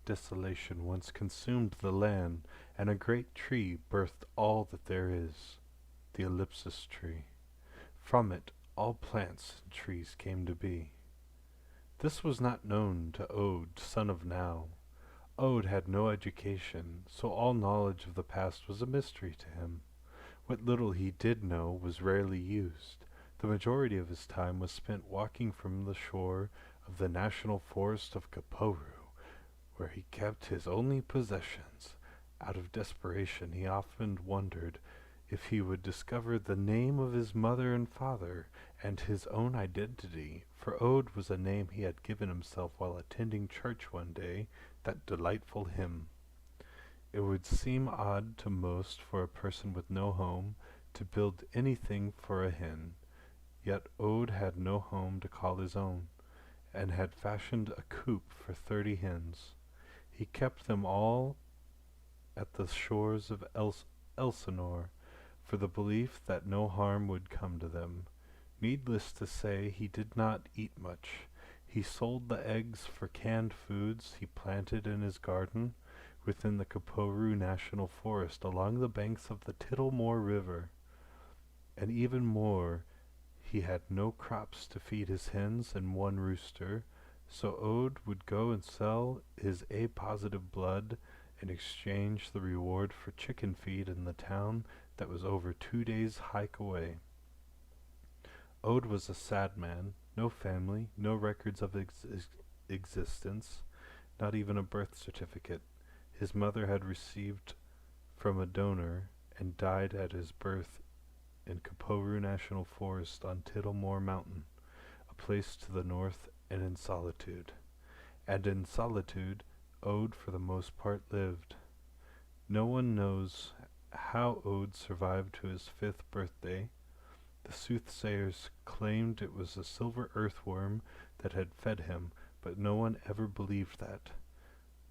desolation once consumed the land, and a great tree birthed all that there is, the ellipsis tree. From it all plants and trees came to be. This was not known to Ode, son of Now. Ode had no education, so all knowledge of the past was a mystery to him. What little he did know was rarely used. The majority of his time was spent walking from the shore of the National Forest of Kaporu, where he kept his only possessions. Out of desperation he often wondered if he would discover the name of his mother and father, and his own identity, for Ode was a name he had given himself while attending church one day, that delightful hymn. It would seem odd to most for a person with no home to build anything for a hen, yet Ode had no home to call his own, and had fashioned a coop for 30 hens. He kept them all at the shores of Elsinore, for the belief that no harm would come to them. Needless to say, he did not eat much. He sold the eggs for canned foods he planted in his garden within the Kaporu National Forest along the banks of the Tittlemore River. And even more, he had no crops to feed his hens and one rooster, so Ode would go and sell his A-positive blood and exchange the reward for chicken feed in the town that was over 2 days' hike away. Ode was a sad man, no family, no records of existence, not even a birth certificate. His mother had received from a donor and died at his birth in Kaporu National Forest on Tittlemore Mountain, a place to the north, and in solitude. And in solitude Ode for the most part lived. No one knows how Ode survived to his 5th birthday. The soothsayers claimed it was a silver earthworm that had fed him, but no one ever believed that.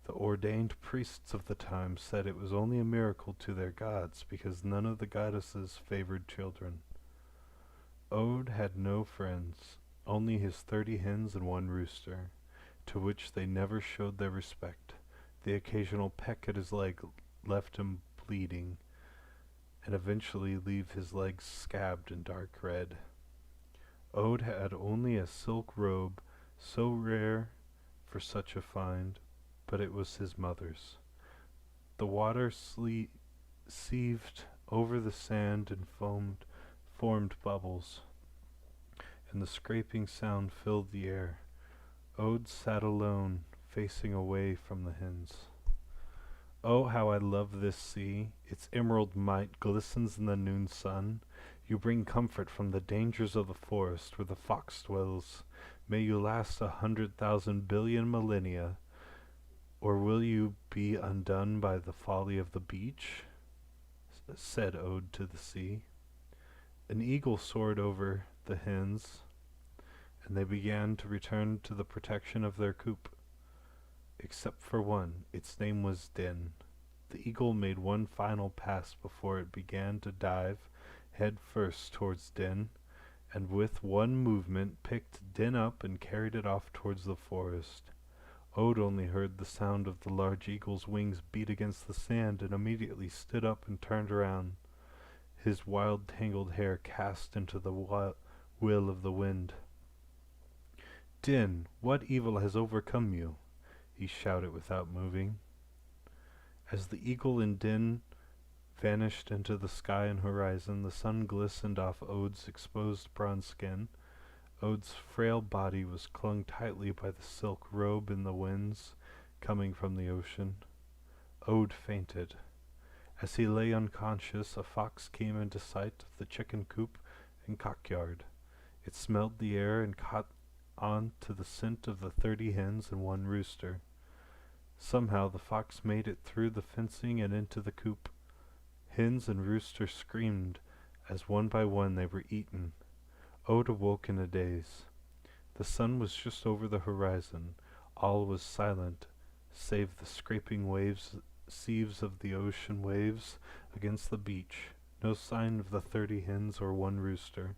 The ordained priests of the time said it was only a miracle to their gods, because none of the goddesses favored children. Ode had no friends, only his 30 hens and one rooster, to which they never showed their respect. The occasional peck at his leg left him bleeding, and eventually leave his legs scabbed and dark red. Ode had only a silk robe, so rare for such a find, but it was his mother's. The water seethed over the sand and formed bubbles, and the scraping sound filled the air. Ode sat alone, facing away from the hens. Oh, how I love this sea! Its emerald might glistens in the noon sun. You bring comfort from the dangers of the forest where the fox dwells. May you last 100,000 billion millennia, or will you be undone by the folly of the beach? Said Ode to the sea. An eagle soared over the hens, and they began to return to the protection of their coop. Except for one, its name was Din. The eagle made one final pass before it began to dive head first towards Din, and with one movement picked Din up and carried it off towards the forest. Ode only heard the sound of the large eagle's wings beat against the sand, and immediately stood up and turned around, his wild tangled hair cast into the will of the wind. Din, what evil has overcome you? He shouted without moving. As the eagle and Din vanished into the sky and horizon, the sun glistened off Ode's exposed bronze skin. Ode's frail body was clung tightly by the silk robe in the winds coming from the ocean. Ode fainted. As he lay unconscious, a fox came into sight of the chicken coop and cockyard. It smelled the air and caught on to the scent of the 30 hens and one rooster. Somehow the fox made it through the fencing and into the coop. Hens and rooster screamed as one by one they were eaten. Ode awoke in a daze. The sun was just over the horizon. All was silent, save the scraping sieves of the ocean waves against the beach. No sign of the 30 hens or one rooster.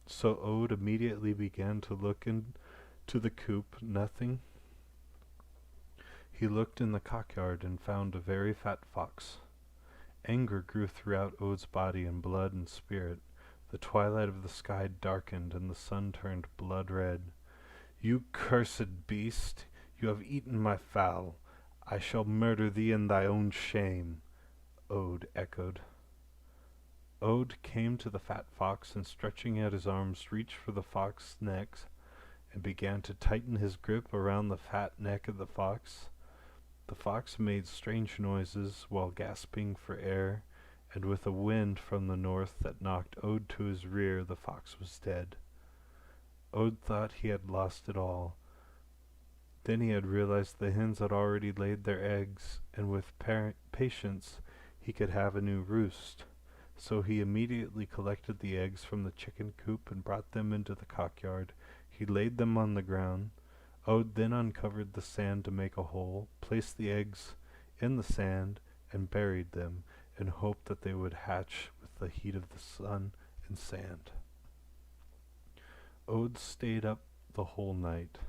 So Ode immediately began to look into the coop. Nothing He looked in the cockyard and found a very fat fox. Anger grew throughout Ode's body in blood and spirit. The twilight of the sky darkened, and the sun turned blood red. "You cursed beast! You have eaten my fowl. I shall murder thee in thy own shame," Ode echoed. Ode came to the fat fox, and stretching out his arms reached for the fox's neck and began to tighten his grip around the fat neck of the fox. The fox made strange noises while gasping for air, and with a wind from the north that knocked Ode to his rear, the fox was dead. Ode thought he had lost it all. Then he had realized the hens had already laid their eggs, and with patience he could have a new roost. So he immediately collected the eggs from the chicken coop and brought them into the cockyard. He laid them on the ground. Ode then uncovered the sand to make a hole, placed the eggs in the sand, and buried them, in hope that they would hatch with the heat of the sun and sand. Ode stayed up the whole night,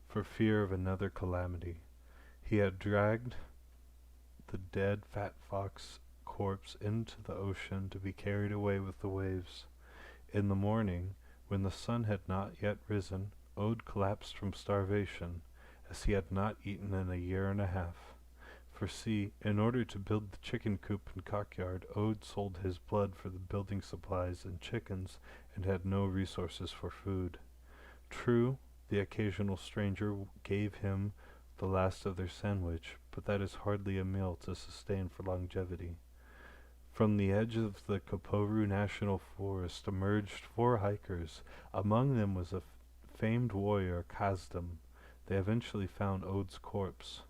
for fear of another calamity. He had dragged the dead fat fox corpse into the ocean to be carried away with the waves. In the morning, when the sun had not yet risen, Ode collapsed from starvation, as he had not eaten in a year and a half. For see, in order to build the chicken coop and cockyard, Ode sold his blood for the building supplies and chickens, and had no resources for food. True, the occasional stranger gave him the last of their sandwich, but that is hardly a meal to sustain for longevity. From the edge of the Kaporu National Forest emerged 4 hikers. Among them was a famed warrior, Kazdam. They eventually found Ode's corpse.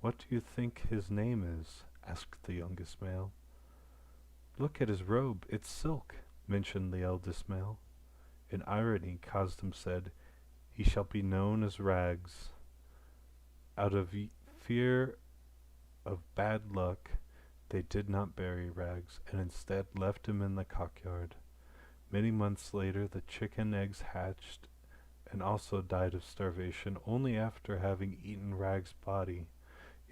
"What do you think his name is?" asked the youngest male. "Look at his robe, it's silk," mentioned the eldest male. In irony, Kazdam said, "He shall be known as Rags." Out of fear of bad luck, they did not bury Rags, and instead left him in the cockyard. Many months later, the chicken eggs hatched and also died of starvation only after having eaten Rags' body.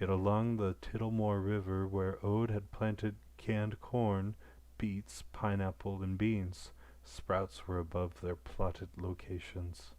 Yet along the Tittlemore River, where Ode had planted canned corn, beets, pineapple, and beans, sprouts were above their plotted locations.